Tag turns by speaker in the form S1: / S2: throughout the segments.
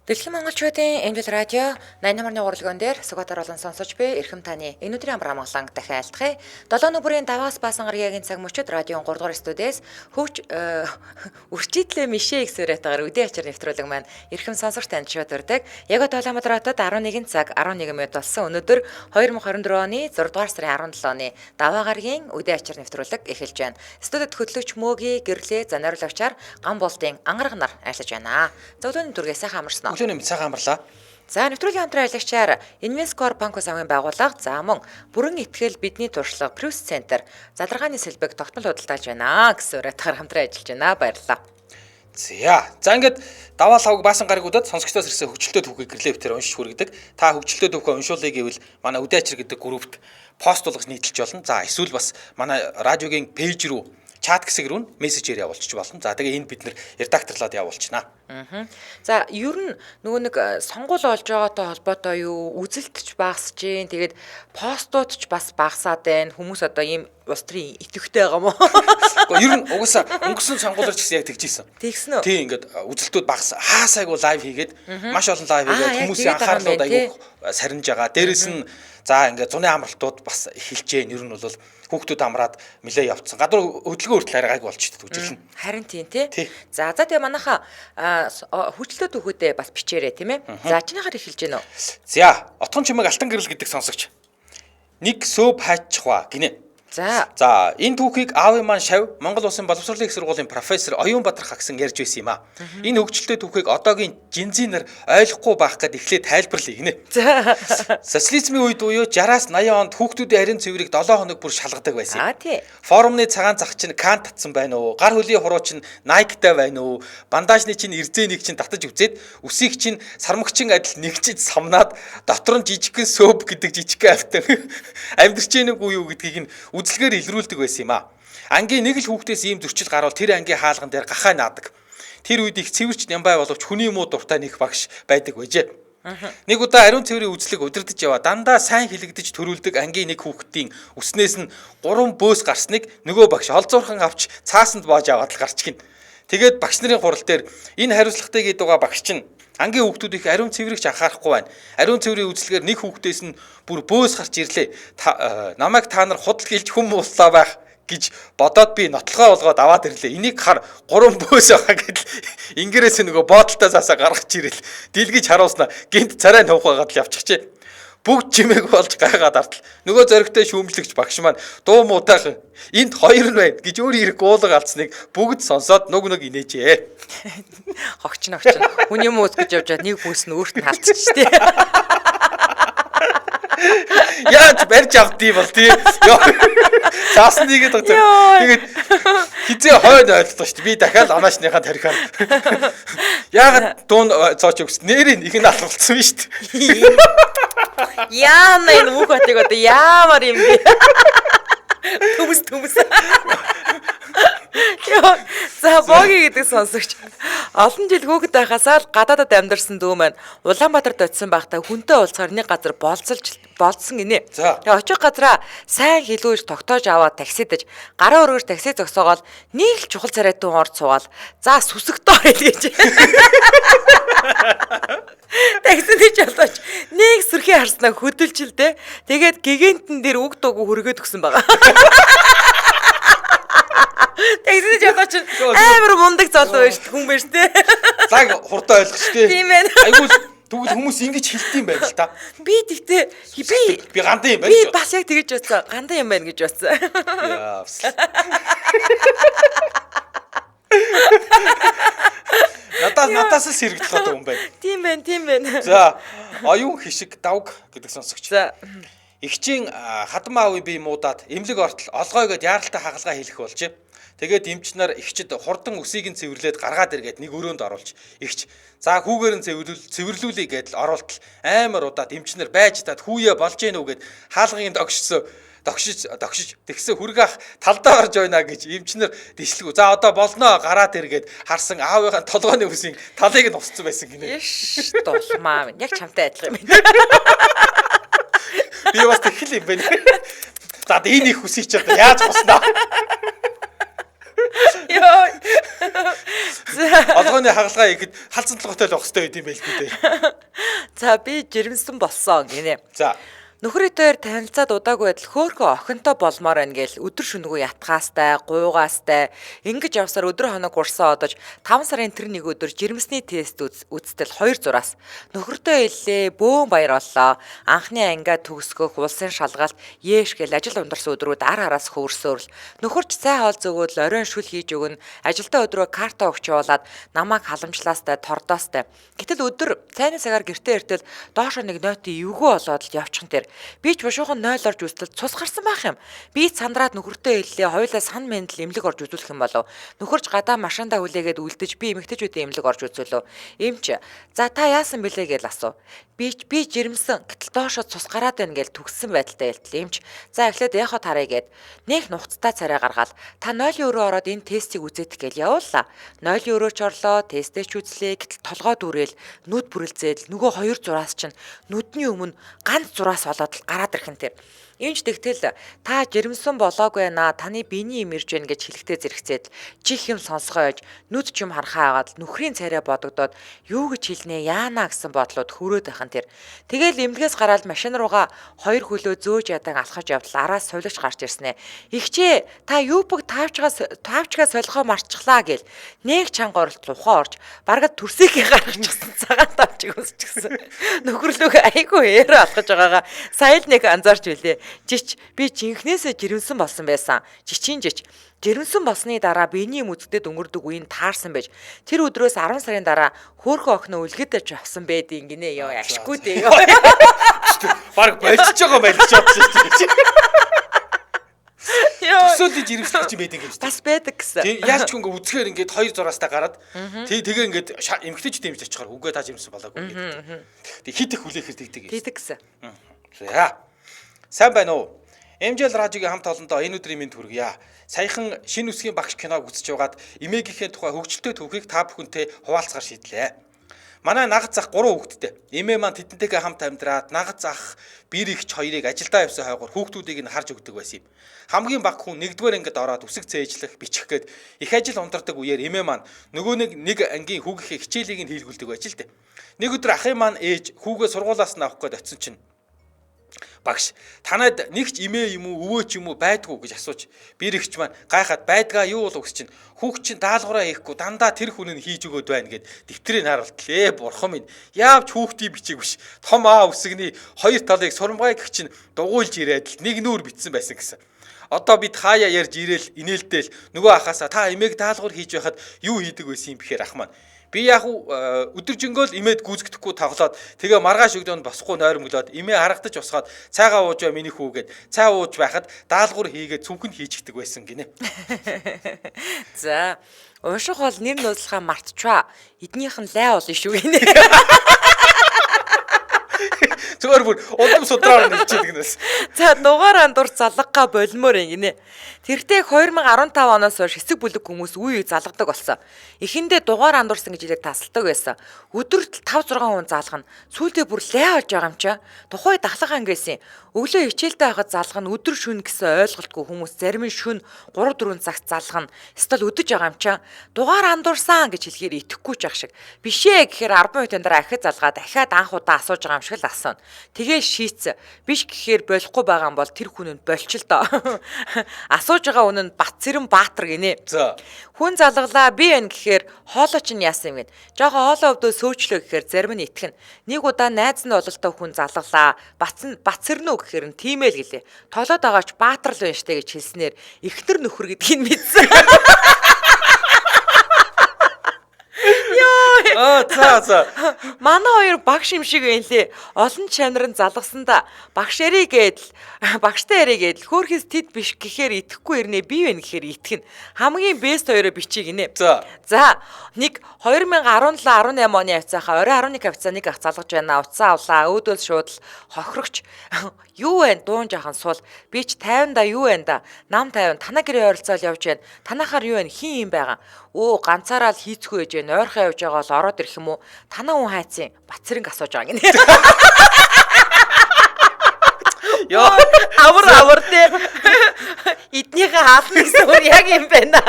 S1: Дэлхийн монголчуудын Эмдэл радио 88-ны урлагын дээр Сүгатар болон сонсож буй эрхэм таны энэ өдрийн амар амгалан дахин айлтгая. 7 нүбэрийн Даваас баасан гарагийн цаг мөчид радион 3 дугаар студиэс хөвч үрчитлээ мишээ гисрээтээр үдээ ачаар нэвтрүүлэг маань эрхэм сонсогч танд шууд урдаг. Яг Улаанбаатар хотод 11 цаг 11 минут болсон. Өнөөдөр 2024 оны 6 дугаар сарын 17-ны Даваа гарагийн үдээ ачаар нэвтрүүлэг эхэлж байна. Студид хөтлөгч Мөөгийн гэрлээ занариулагчаар ган болтын ангараг нар айлж байна. За өдөөний дүргээ сайхан амарсан.
S2: Өглөөний сайхан амарлаа.
S1: За нэвтрүүлгийн хамтран аялагчаар Инвескор банк усгийн байгууллага за мөн бүрэн итгэл бидний туршлага Плюс центр задаргааны сэлбэг тогтмол худалдаалж байна гэсэн уриатгаар хамтран ажиллаж байна. Баярлалаа.
S2: За ингээд даваа лавг баасан гарагуудад сонсогчдоос ирсэн хөгжилтэй түүхийг гэрлээ битэр уншиж хүргэдэг. Та хөгжилтэй түүхээ уншуулъя гэвэл манай үдээ ачир гэдэг группт пост болгож нийтэлж болно. За эсвэл бас манай радиогийн пэйж рүү чат хэсэг рүү мессежээр явуулчих болно. За тэгээ энэ бид нэр редакторлоод явуулчихнаа.
S1: За ер нь нөгөө нэг сонгуул болж байгаатай холбоотой юу үзэлтч багасж гин тэгээд постууд ч бас багасаад байна. Хүмүүс одоо ийм улс төрийн идэвхтэй байгаа мó.
S2: Гэхдээ ер нь угаасаа өнгөрсөн сонгуулиуд ч гэсэн яг тэгжсэн.
S1: Тэгсэн үү?
S2: Тийм ингээд үзэлтүүд багас хаасайгуу лайв хийгээд маш олон лайв хийгээд хүмүүсийн анхаарлууд аягүй сарниж байгаа. Дээрээс нь за ингээд зуны амралтууд бас эхэлж гэн ер нь бол хүүхдүүд амраад нэлээ явцсан. Гадуур хөдөлгөөн хүртэл аргайг болчихдог үжилнэ.
S1: Харин тийм тий. За тэгээ манайха хүчлээ түүхүүдээ бас бичээрэй тийм ээ. За чинийхаар эхэлж гэнэ үү?
S2: За отгон чимэг алтан гэрэл гэдэг сонсогч. Нэг сөөб хайчих гинэ. За энэ түүхийг аавын маань шав Монгол Улсын боловсролын их сургуулийн профессор Оюунбаатар хагсан ярьж байсан юм а. Энэ хөгжилтэй түүхийг одоогийн жинзинер ойлгохгүй байх гэд эхлээд тайлбарлая гинэ. Социализмын үед буюу 60-аас 80 онд хүүхдүүдийн ариун цэврийг 7 хоног бүр шалгадаг байсан. Форумны цагаан зах чинь Кант татсан байна уу? Гар хөлийн хуруу чинь Nike-тай байна уу? Бандажны чинь эрзэнийг чинь татаж үзээд үсийг чинь сармагчин адил нэгжиж самнаад дотор нь жижигхэн сөөб гэдэг жижигхэн автан амьдрч гэнэг үү юу гэдгийг нь үзлэгээр илрүүлдэг байсан юм а. Ангийн нэг л хүүхдээс ийм зөрчил гарвал тэр ангийн хаалган дээр гахаа наадаг. Тэр үед их цэвэрч нямбай боловч хүний муу дуртай нэг багш байдаг байжээ. Нэг удаа ариун цэврийн үзлэг удирдах яваа дандаа сайн хилэгдэж төрүүлдэг ангийн нэг хүүхдийн үснээс нь 3 бөөс гарсныг нөгөө багш олзуурхан авч цаасанд боож аваад л гарч гин. Тэгээд багш нарын хурал дээр энэ хариуцлагатай гэдэг багш чинь ангийн хүүхдүүд их ариун цэврийг ч анхаарахгүй байна. Ариун цэврийн үзлэгээр нэг хүүхдээс нь бүр бөөс гарч ирлээ. Намайг та нар худал гэлж хүм ууллаа байх гэж бодоод би нотлогоо болгоод аваад ирлээ. Энийг хар 3 бөөс байгаа гэдэл ингэрээс нөгөө боодолтой заасаа гаргаж ирэл. Дэлгэж харуулснаа гинт царай нуух байгаад л явчихжээ. Бүгд чимээг болж гайхаад артал. Нөгөө зоригтой шүүмжлэгч багш маань дуу муудаахан энд хоёр нь байна гэж өөр хэрэг гуулга алдсныг бүгд сонсоод нүг инээжээ.
S1: Хогч. Хүний мууз гэж явжаад нэг бүс нь өөрт нь халдчихжээ.
S2: Яаж барьж авдгийг бол тий. Цаасан нэгэд байгаа. Тэгээд хизээ хойд ойлгох шүү дээ. Би дахиад анаашныхаа тарихаар. Яагаад дуун зооч өгс нэрийн их нь алгуулсан шүү дээ.
S1: Яана энэ бүх хотыг одоо яамаар юм бэ? Төмс. За боги гэдэг сонсогч. Олон жил хүүхэд байхасаа л гадаадад амьдарсан дүү маань Улаанбаатарт очисон байхдаа хүнтэй уулзахаар нэг газар болцсон гинэ. Тэгээ очих газараа сайн хилүүж тогтоож аваад таксидаж гараа өргөж такси зогсоогоод нэг л чухал царайтан орд суугаал. За сүсэгтөө гэж. Таксидэж ялаач нэг сүрхий харснаа хөдөлжилдэ. Тэгээд гэгэнтэн дээр үг дууг хүргээд өгсөн байгаа. Тэгсэж ялаач амар мундаг залуу байж хүн байж тээ.
S2: Лаг хурдан ойлгох штэ.
S1: Тийм ээ.
S2: Айгуу тэгвэл хүмүүс ингэж хэлдэм байл л та.
S1: Би тэгтээ
S2: би гандан юм байна.
S1: Би бас яг тэгэж бодсон. Гандан юм байна гэж бодсон.
S2: Надаас сэргэж байгаа юм байна.
S1: Тийм байна.
S2: За, оюун хишиг давг гэдэг сонсогч. За. Игчийн хадам аавыг би муудаад эмнэлэг ортол олгойгоод яаралтай хагалгаа хийх болжээ. Тэгээд эмч нар игчд хурдан үсийг нь цэвэрлээд гаргаад иргээд нэг өрөөнд оруулж игч за хүүгээр нь цэвэрлүүлээ гэдэл оруултал амар удаад эмч нар байж таад хүүе болж гэнэ үү гэд хаалгыг догшиж тэгсэн хүргэх талдаа орж байна гэж эмч нар дэшлэгүү. За одоо болноо гараад иргээд харсан аавынхаа толгойн үсийн талыг нь усцсан байсан гинэ.
S1: Иш дулмаа минь яг чамтай адилхан юм байна.
S2: Би бас тэгхэл юм байна. За энэ их үсий ч одоо яаж босноо. Олгооны хагалгаа ихэд халзан толгойтой л байх хэрэгтэй юм байл дээ.
S1: За би жирэмсэн болсон гинэ.
S2: За.
S1: Нөхрөөр танилцаад удаагүй байтал хөөхөө охинтой болмоор байна гээл өдөр шөнөгүй ятгаастай, гуйгаастай ингэж явсаар өдөр хоног урсаа одож 5 сарын тэр нэг өдөр жирэмсний тест үзтэл 2 зураас нөхрөдөө хэллээ бөөн баяр боллоо. Анхны ангиа төгсгөх улсын шалгалт ээш гээл ажил ундарсан өдрүүд ар араас хөвөрсөөрл нөхөрч цай хоол зөгөөд оройн шүл хийж өгнө. Ажилдаа өдрөө карта өгч явуулаад намайг халамжлаастай тордоостай. Гэтэл өдөр цайны цагаар гэртээ иртэл доошо нэг нойтын эвгүй болоод л явчихсан тэр. Би ч бушуухан 0 орж үзтэл цус гарсан байх юм. Би сандраад нөхөртөө хэллээ. Хоёулаа сан мэндэл эмнэлэг орж үзүүлэх юм болов. Нөхөрч гадаа машиндаа хүлээгээд үлдэж би эмэгтэйчүүдийн эмнэлэг орж үзүүлв. Эмч. За та яасан бэлээ гэж асуу. Би жирэмсэн. Гэтэл доошо цус гараад байна гэж төгссөн байдалтай хэлтэл эмч. За эхлээд яхаа тарай гэд нэг нухацтай царай гаргаад та 0-ийн өрөө ороод энэ тестийг үзээдэх гэж явууллаа. 0-ийн өрөөч орлоо. Тестээ ч үзлээ. Гэтэл толгой дүрээл нүд бүрэлзээд нөгөө 2 зураас чинь нүдний өмнө ганц зураас болоод гараад ирэх нь тэр. Эмч тэгтэл та жирэмсэн болоогүй наа таны биений юм ирж байна гэж хэлэхдээ зэрэгцээд чих юм сонсгойж нүд ч юм харахаа агаад нөхрийн царай бодогдоод юу гэж хэлнэ яана гэсэн бодлоод хөрөөд байхын тэр. Тэгээл эмнэлгээс гараад машин руугаа 2 хөлөө зөөж ядан алхаж явдал араас сувлаж гарч ирснэ. Игчээ та юупг таавчгаа солихоо марцчлаа гэл нэг чанга оролт ухаа орж баргад төрсөйгээ гаргачихсан цагаан тавчиг өсчихсэн. Нөхөрлөг айгүй ээрэ алхаж байгаагаа сая л нэг анзаарч билээ. Жич би жинхнээсээ жирэмсэн болсон байсан. Жичийн жич жирэмсэн болсны дараа биений юм үзэгдэд өнгөрдөг үеийн таарсан байж тэр өдрөөс 10 сарын дараа хөөхөн охиноо үлгэдэж авсан байдیں۔ Гинэ ёо ашгүй дээ ёо.
S2: Бараг болчихж байгаа байлж бодсон. Төсөөлөж жирэмслэх юм байдаг юм шүү дээ.
S1: Бас байдаг гэсэн.
S2: Яаж ч ингээ үзэхээр ингээ 2 зураастай гараад тэгээ ингээ эмгтэйч дэмж очихоор үгээ та жирэмсэн болоогүй гэдэг. Тэг хит их хүлээхэр тэгдэг юм.
S1: Тэгдэг гэсэн.
S2: За. Сайн байна уу? MJL радиогийн хамт олондоо энэ өдрийн мэнд хүргье. Саяхан шинэ үсгийн багш киног үзэж явгаад эмээгийнхээ тухай хөгжилтэй түүхийг та бүхэнтэй хуваалцахаар шийдлээ. Манай нагц ах 3 хүүхэдтэй. Эмээ маань тэдэнтэйгээ хамт амьдраад нагц ах бэр ихч хоёрыг ажилдаа явсан хойгоор хүүхдүүдийг нь харж өгдөг байсан юм. Хамгийн бага хүн нэгдүгээр ангид ороод үсэг цээжлэх, бичих гээд их ажил ундардаг үеэр эмээ маань нөгөө нэг ангийн хүүгийнхээ хичээлийг нь хийлгүүлдэг байж л дээ. Нэг өдөр ахын маань ээж хүүгээ сургуулаас нь авах гээд очисон чинь багш танад нэг ч имээ юм уу өвөө ч юм уу байдгүй гэж асууж бэр ихч маань гайхаад байдгаа юу бол өгс чинь хүүхд чинь даалгавраа хийхгүй дандаа тэр хүн нь хийж өгөөд байна гэд дэвтрийг харуултлээ. Бурхан минь яавч хүүхдийн бичиг биш том аа үсгний хоёр талыг сурамгай гэх чинь дугуйлж ирээд л нэг нүүр битсэн байсан гэсэн. Одоо бид хаяа ярьж ирээл инээлтэл нөгөө ахаасаа та эмээг даалгавар хийж байхад юу хийдэг байсан юм бэхээр ах маань би яг өдөржингөөл имээд гүйцэтгэхгүй тоглоод тэгээ маргааш өгдөөнд босхгүй нойрмөглөөд имээ харагдаж усгаад цайгаа ууж бай миний хүүгээд цай ууж байхад даалгавар хийгээд цүнхэн хийчихдэг байсан гинэ.
S1: За уушиг бол нэр нууцлахаа мартчихва. Эднийх нь лай болно шүү гинэ.
S2: Зүгээр бүр удам судраар нэлчихэд гинэс.
S1: За дугаар андур залгагаа болмоор гинэ. Тэртээ 2015 оноос хойш хэсэг бүлэг хүмүүс үе залгадаг болсон. Эхэндээ дугаар андуурсан гэж хэлээд тасалдаг байсан. Өдөрт 5-6 хүн залгана. Сүүлдээ бүр лай болж байгаа юм чаа. Тухай дахлах анги байсан. Өглөө хичээлдээ байхад залгана, өдөр шөнө гэсэн ойлголтгүй хүмүүс зарим нь шөнө 3-4 цагт залгана. Эсвэл өдөж байгаа юм чаа. Дугаар андуурсан гэж хэлэхээр итгэхгүй ч ах шиг. Бишээ гэхээр 10 минутын дараа ахиж залгаад дахиад анх удаа асууж байгаа юм шиг л асууна. Тэгээ шийц. Биш гэхээр болохгүй байгаа юм бол тэр хүн нь болчих л доо. Асууж байгаа хүн нь Батцэрэн Баатар гинэ.
S2: За.
S1: Хүн залгалаа би байна гэхээр хоолой чинь яасан юм гээд. Жохоо хоолой өвдөө сөөчлөө гэхээр зарим нь итгэн. Нэг удаа найз нь ололтой хүн залгалаа. Батцэрнүү гэхээр нь тийм ээ л гэлээ. Толоод байгаач Баатар л байна штэ гэж хэлснээр эхнэр нөхөр гэдгийг мэдсэн.
S2: За.
S1: Манай хоёр багш юм шиг байлээ. Олон чанарын залгасанда багш ярий гэдэл багштай ярий гэдэл хөөхөс тэд биш гэхээр итгэхгүй ирнэ би вэ гэхээр итгэн. Хамгийн бест хоёроо бичиг гинэ. За нэг 2017-18 оны хавцаахаа орой 11 хавцаа нэг ах залгаж байна. Уцаа авлаа. Өөдөөс шууд л хохирогч. Юу вэ? Дуун жахан суул. Би ч 50-да юу вэ да? Нам 50 танаа гэрээ ойролцоол явж байна. Танахаар юу вэ? Хин юм байгаа. Өө ганцаараа л хийцгүй байж байна. Ойрхон явж байгаа бол ороод ирэх юм уу? Танаа хүн хайцсан. Батцэрэнг асууж байгаа гинэ. Ёо, авар тий. Эднийхээ хаална гэсэн үг яг юм байна.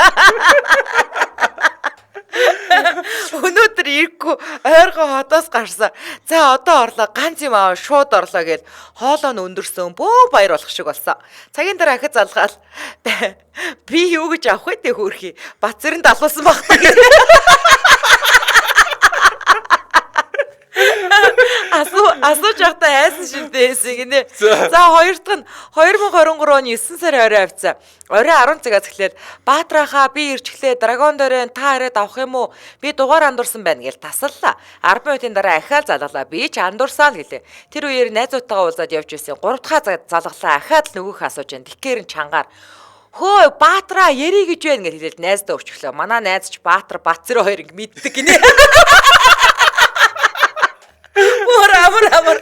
S1: Өнөөдөр ирэхгүй ойрхон хотоос гарсан. За одоо орлоо ганц юм аа шууд орлоо гэж хоолоо нь өндөрсөн бөө баяр болох шиг болсон. Цагийн дараа ахид залгаал. Би юу гэж авах вэ те хөөрхий. Бацэрэн далуулсан багтаа. Асууж явахдаа айсан шимтээсэн гинэ. За хоёр дахь нь 2023 оны 9 сарын 20 авцаа. Орой 10 цагаас эхлээд Баатрахаа би ирчихлээ. Драгон дөрөө та ирээд авах юм уу? Би дугаар андуурсан байна гэж тасаллаа. 10 минутын дараа ахиад залгалаа. Би ч андуурсаа л гэлээ. Тэр үеэр найзуудтайгаа уулзаад явж байсан. 3 дахь залгалаа. Ахиад л нөгөөх асууж байна. Тэгэхээр нь чангаар хөө Баатраа яри гэж байна гэж хэлээд найздаа өвчлөө. Манай найз ч Баатар Бацэр хоёр ингэ мэддэг гинэ. Амар.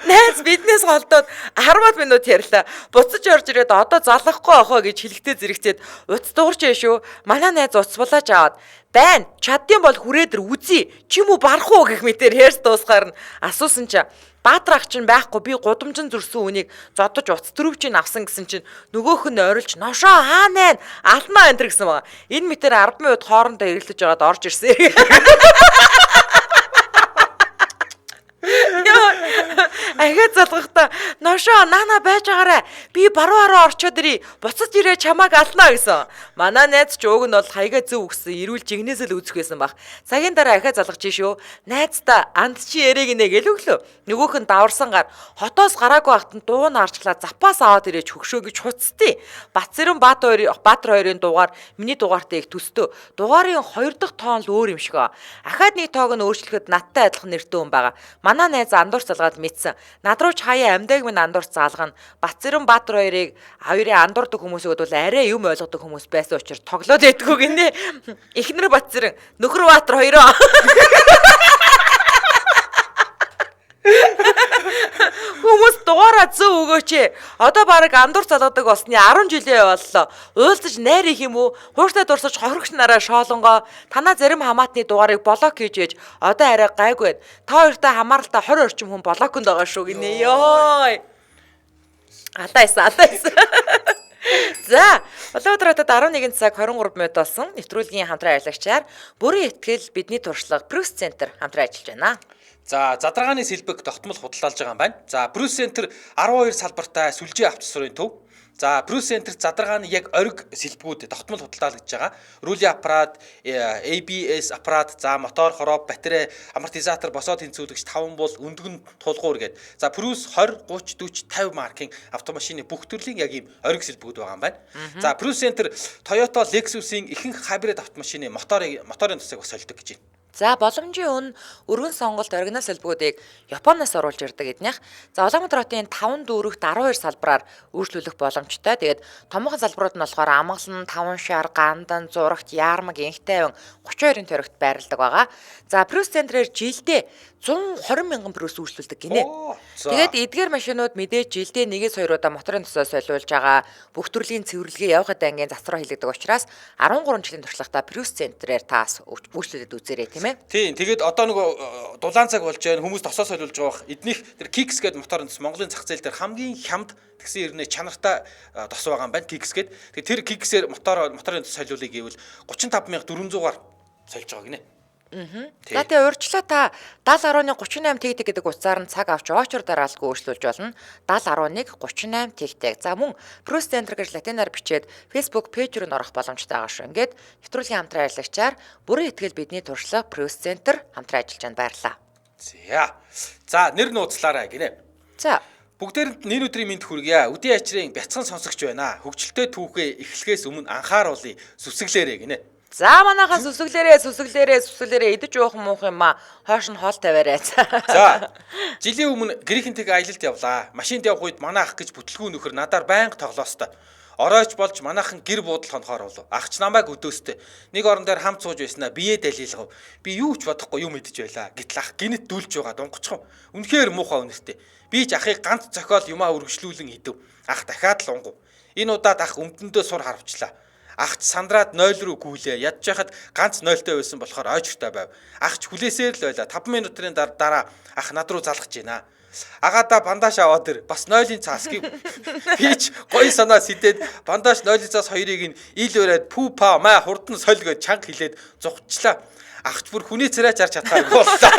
S1: Найз биднээс голдоод 10 минут ярьлаа. Буцаж орж ирээд одоо залахгүй ахаа гэж хэлэхдээ зэрэгцээд уц дуурч яа шүү. Манай найз уц булааж аваад байна. Чаддсан бол хүрээдэр үзье. Чи юм уу барах уу гэх мэтээр хэрс дуусгаар нь асуусан чи Баатрах чинь байхгүй би гудамжин зүрсэн үнийг зодож уц төрөвчийг авсан гэсэн чинь нөгөөх нь ойрлж ношоо хаана алнаа энэ гэсэн байгаа. Энэ мэтэр 10 минут хоорондоо эргэлдэж байгаад орж ирсэн. Ахиад залгахдаа ношоо наана байж байгаарэ. Би баруун орчоод ирий. Буцаж ирээ чамааг алнаа гэсэн. Манай найз ч ууг нь бол хаягаа зөв өгсөн. Ирүүл жигнээс л үзэх байсан баг. Цагийн дараа ахиад залгаж шүү. Найздаа анд чи яриг нэ гэл өглөө. Нөгөөх нь даварсан гар хотоос гараагүй ахт нь дуу наарчлаа запас аваад ирээж хөгшөө гэж хуцтыг. Бацэрэн Баатар хоёрын дугаар миний дугаартай их төстөө. Дугаарын 2 дахь тоон л өөр юм шиг. Ахаад нэг тоог нь өөрчлөхөд надтай адилхан нэртэй хүн байгаа. Манай найз андуур залгаад мэдсэн. Над руу ч хаяа амьдаг минь андуур залгана. Бацэрэн Баатар хоёрын андуурдаг хүмүүсүүд бол арай юм ойлгодог хүмүүс байсан учраас тоглоод байдгүй гинэ. Эхнэр Бацэрэн, нөхөр Баатар хоёроо. Хүмүүс дугаараа зөв өгөөч. Одоо баг андуур залгадаг болсны 10 жилээ боллоо. Уйлдаж найр их юм уу? Хууртай дурсаж хохирогч нараа шоолонгоо. Танаа зарим хамаатны дугаарыг блок хийж ээж. Одоо арай гайгүй байна. Та хоёртай хамааралтай 20 орчим хүн блоконд байгаа шүү гинэ. Йой. Алдайсан. За, өнөөдөр хотод 11 цаг 23 минут болсон. Нэвтрүүлгийн хамтран ажиллагчаар бүрэн ихтгэл бидний туршлага Брюс Центр хамтран ажиллаж байна.
S2: За, задаргааны сэлбэг тогтмол худалдаалж байгаа юм байна. За, Брюс Центр 12 салбартай сүлжээ авч сурын төв. За, Брюс Центр задаргааны яг ориг сэлбгүүд тогтмол худалдаалж байгаа. Рулийн аппарат, ABS аппарат, за мотор, хороо, батарей, амортизатор, босоо тэнцвүүлэгч, 5 буул, өндгөн тулгуур гээд. За, Брюс 20, 30, 40, 50 маркийн автомашины бүх төрлийн яг ийм ориг сэлбгүүд байгаа юм байна. За, Брюс Центр Toyota Lexus-ийн ихэнх хибрид автомашины моторын тусыг бас солидог гэж байна.
S1: За боломжийн өн өргөн сонголт оригинал сэлбгүүдийг Японоос оруулж ирдэг гэднийх. За Улаанбаатар хотын 5 дүүрэгт 12 салбараар үйлчлүүлэх боломжтой. Тэгээд томоохон салбарууд нь болохоор Амгалан, Таван шар, Гандан, Зурагт, Яармаг, Инхтайван 32-ын төрөгт байрладаг байгаа. За Брюс Центрээр жилдээ 120 мянган Брюс үйлчлүүлдэг гинэ. Тэгээд эдгээр машинууд мэдээж жилдээ 1-2 удаа моторын тусаа солиулж байгаа. Бүх төрлийн цэвэрлэгээ явхад ангийн засвар хийлэгдэг учраас 13 жилийн туршлагатай Брюс Центрээр таас үйлчлүүлээд үзээрэй тийм ээ.
S2: Тийм. Тэгээд одоо нөгөө дулаан цаг болж байна. Хүмүүс тосоо солиулж байгаа. Эднийх тэр Kicks гэдэг моторын тус Монголын зах зээл дээр хамгийн хямд тэгсэн ирнэ чанартай тос байгаа юм байна. Kicks гэдэг. Тэгээд тэр Kicks-ээр моторын тус солиулъя гэвэл 35400-аар сольж байгаа гинэ.
S1: За тэгээ урьдчилаа та 70.38 тэгтэг гэдэг утсаар нь цаг авч очор дараалалгүй үйлчлүүлж болно. 70.11 38 тэгтэг. За мөн Брюс Центр гэж латинаар бичээд Facebook пэйж рүү орох боломжтой байгаа шүү. Ингээд нэвтрүүлгийн хамтран ажиллагчаар бүрэн ихтгэл бидний туршлага Брюс Центр хамтран ажиллаж байна. Баярлалаа.
S2: За нэр нууцлаарай гинэ.
S1: За
S2: бүгдээрэнд нэр өдрийн мэнд хүргье. Үдийн ачрын бяцхан сонсогч байна. Хөгжилтэй түүхээ эхлэхээс өмнө анхааруулъя. Сүсгэлээрэй гинэ.
S1: За манайхаа сүсгэлээрээ идэж уух муух юм аа. Хойш нь хоол тавиарай.
S2: За жилийн өмнө Грекинтэйг аялалд явлаа. Машинд явх үед манай ах гэж бүтлгүй нөхөр надаар байнга тоглоостой. Оройч болж манайхан гэр буудал хонохоор болов. Ахч намайг өдөөстэй. Нэг орон дээр хамт сууж байснаа бие далилгав. Би юу ч бодохгүй юм мэдэж байлаа. Гэтэл ах гинэт дүүлж байгаа дунгочхон. Үнэхээр муухай үнэртэй. Би ч ахыг ганц зохиол юмаа үргэлжлүүлэн идэв. Ах дахиад л унгав. Энэ удаад ах өмдөндөө сур харвчлаа. Ахч сандраад 0 руу гүйлээ. Ядж яхад ганц 0-той байсан болохоор ойчртой байв. Ахч хүлээсээр л байла. 5 минутын дараа ах над руу залгаж байна. Агаада бандаж аваад ир. Бас 0-ын цаас гэв. Би ч гоё санаа сэдээд бандаж 0-ын цаас хоёрыг нь ил өрөөд пүү па маа хурдан соль гэж чанга хилээд зугчлаа. Ахч бүр хүний царай чарч чадхаар боллоо.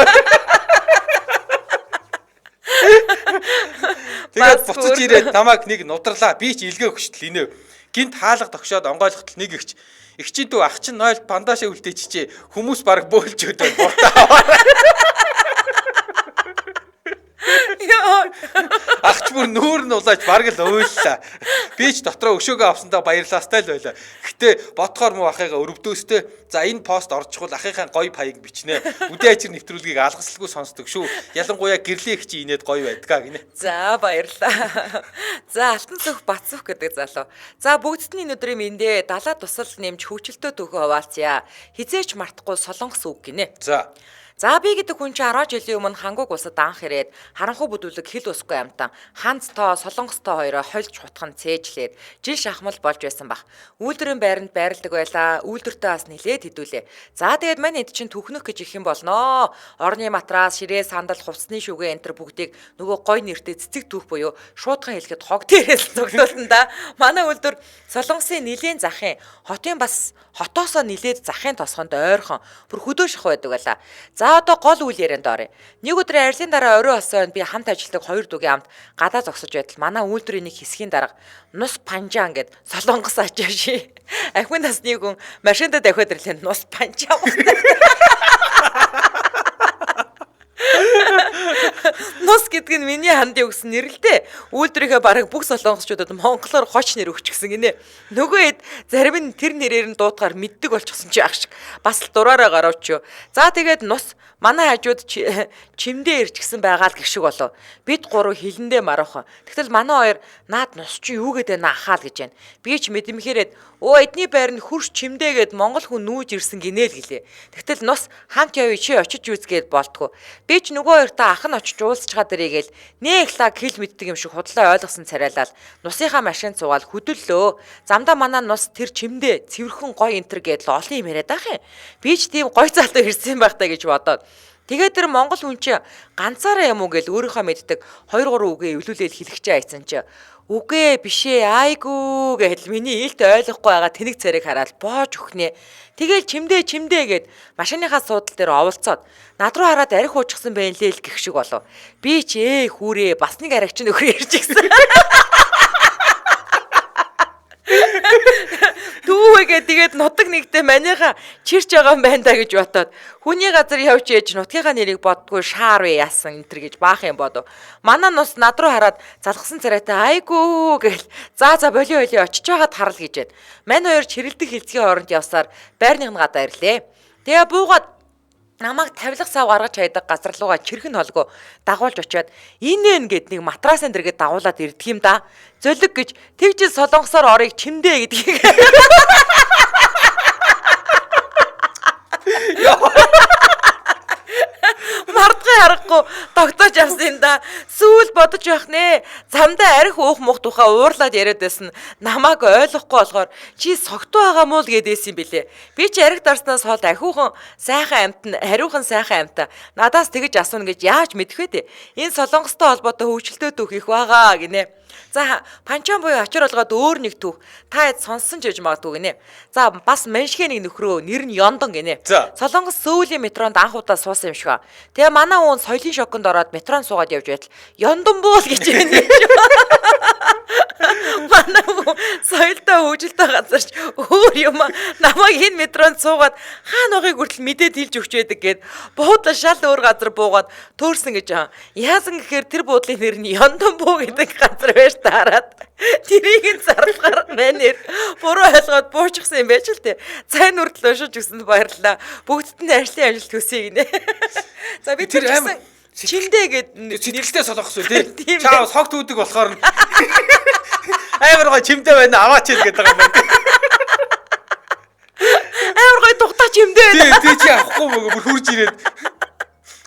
S2: Тэгээд буцаж ирээд намайг нэг нударлаа. Би ч илгээ өгчтөл инээ. Гинт хаалга тогшоод онгойлготол нэг ихч. Игчийн дүү ах чинь 0 бандаж үлдээчихжээ. Хүмүүс баг бөөлж өдөө буртаа. Ахч бүр нүүр нь улааж бараг л уйллаа. Би ч дотроо өшөөгөө авсандаа баярлаастай л байлаа. Гэтэ бодхоор муу ахыгаа өрөвдөөстэй. За энэ пост орчихвол ахыхаа гоё паяг бичнэ. Үдээ ажир нэвтрүүлгийг алгасалгүй сонсдог шүү. Ялангуяа гэрлийн ихчи инээд гоё байдгаа гинэ.
S1: За баярлаа. За Алтан цөх Бацүх гэдэг залуу. За бүгдтний өнөөдрийн мэндэ далаа тусал нэмж хөвчлөлтөө төгөө хаваалцъя. Хизээч мартахгүй солонгос үг гинэ. За би гэдэг хүн чинь 10 жилийн өмнө хангуг улсад анх ирээд харанхуй бүдүүлэг хил усгүй амтан ханц тоо солонгос тоо хоёроо хольж чутхан цээжлээд жил шахмал болж байсан бах. Үйлдвэрийн байранд байрладаг байлаа. Үйлдвэртээ бас нилээд хэдүүлээ. За тэгээд мань эд чинь түүхнөх гэж их юм болноо. Орны матрас, ширээ, сандал, хувцсны шүгэ энтер бүгдийг нөгөө гой нэртэй цэцэг түүх буюу шуудхан хэлэхэд хог дээрээс цогцолтон да. Манай үйлдвэр солонгосын нилийн захын хотын бас хотоосоо нилээд захын тосгонд ойрхон бүр хөдөө шах байдаг байлаа. За одоо гол үйл ярианд орё. Нэг өдөр арилын дараа орой осоонд би хамт ажилладаг хоёр дүүгийн амт гадаа зогсож байтал манай үйлдвэрийн нэг хэсгийн дарга нус панжаан гэд солонгос ачааши. Ахын насны хүн машинда давхиад ирлээ нус панжаан. Нус гэдэг нь миний хандын өгсөн нэр л дээ. Үйлдвэрийнхээ бараг бүх солонгосчуудад монголоор хоч нэр өгчихсэн гинэ. Нөгөө хэд зарим нь тэр нэрээр нь дуутгаар мэддэг болчихсон чи ах шиг. Бас л дураараа гараач юу. За тэгээд нус манай хажууд чимдээ ирчихсэн байгаа л гэх шиг болов. Бид гурав хилэндээ маруухан. Тэгтэл манай хоёр наад нус чи юу гэдэг нь ахаал гэж байна. Би ч мэдэмхээрээд эдний байр нь хурш чимдээгээд монгол хүн нүүж ирсэн гинэ л гэлээ. Тэгтэл нус хамт явъя чи очиж үзгээд болтгоо. Би ч нөгөө хоёртаа ах нь очиж уулзчаад ирээгээл нээглаа хэл мэддэг юм шиг худлаа ойлгосон царайлал нусынхаа машин цугаал хөдөллөө. Замдаа манай нус тэр чимдээ цэвэрхэн гой энтер гэдэл олон юм яриад ах юм. Би ч тийм гой залуу ирсэн байх таа гэж бодоод. Тэгээд тэр монгол хүн чи ганцаараа юм уу гэж өөрийнхөө мэддэг 2 3 үгээ эвлүүлээд хэлчихээ айцсан чи. Үгүй бишээ айгуу гэж миний илт ойлгохгүй байгаа тэнэг царайг хараад боож өгнэ. Тэгэл чимдээ гэд машиныхаа суудал дээр оволцоод над руу хараад арх уучсан байлээ л гэх шиг болов. Би ч хүүрээ бас нэг архич нөхөр ирж гисэн. Түүгээ тэгээд нутаг нэгтээ манийха чирч байгаа юм байна да гэж бодоод хүний газар явж ээж нутгийнхаа нэрийг боддгүй шаар вэ яасан энэ төр гэж баах юм бодов. Манай нус над руу хараад залгсан царайтай айгуу гэл за болио очиж байгаад харал гэжээд мань хоёр чирэлдэг хилцгийн хооронд явсаар байрных нь гадаа ирлээ. Тэгээ буугаад намайг тавилах сав гаргаж хайдаг газар руугаа чирхэн холгоо дагуулж очиод энэ гэд нэг матрасан дэргээд дагуулад ирдэг юм да. Зөлөг гэж тэгж солонгосоор орыг чимдээ гэдгийг. Мартгай харахгүй тогтоож авсан юм да. Сүүл бодож байх нэ. Замдаа арх уух мух тухай уурлаад яриад байсан. Намааг ойлгохгүй болохоор чи согтуу байгаа мó л гэдээсэн юм билэ. Би ч арх дарснаас хол ахиухан сайхан амт нь хариухан сайхан амт. Надаас тэгэж асууна гэж яаж мэдэх вэ те. Энэ солонгостой холбоотой хөвчлөлтөө түүх их байгаа гинэ. За панчан буюу очир олгоод өөр нэг түүх та хэд сонссон ч гэж магадгүй гинэ. За бас меншгэ нэг нөхрөө нэр нь Ёндон гинэ. Солонгос Сөүлийн метронд анх удаа суусан юм шиг ба. Тэгээ манай хүн соёлын шоконд ороод метронд суугаад явж байтал Ёндон буул гэж байна. Манай хүн соёлтой хөгжилтэй газарч өөр юм намайг энэ метронд суугаад хаана байгааг хүртэл мэдээд хэлж өгч байдаг гэд буудлаа шал өөр газар буугаад төөрсөн гэж байгаа. Яасан гэхээр тэр буудлын нэр нь Ёндон буу гэдэг газар байж таарад. Тэрийг зарлахаар мэнэр буруу ойлгоод буучихсан юм байж л тээ. Цайн үрдэл уншиж өгсөнд баярлалаа. Бүгдд нь ажлын амжилт хүсье гинэ. За би тэр чимдээ гэд
S2: сэтгэлтэй солонгос үү тий. Чаа согт үүдэг болохоор амар гоо чимдээ байна аваач гэдэг байгаа юм байна.
S1: Амар гоо тухта чимдээ байна.
S2: Тий чи авахгүй мөгөө бүр хурж ирээд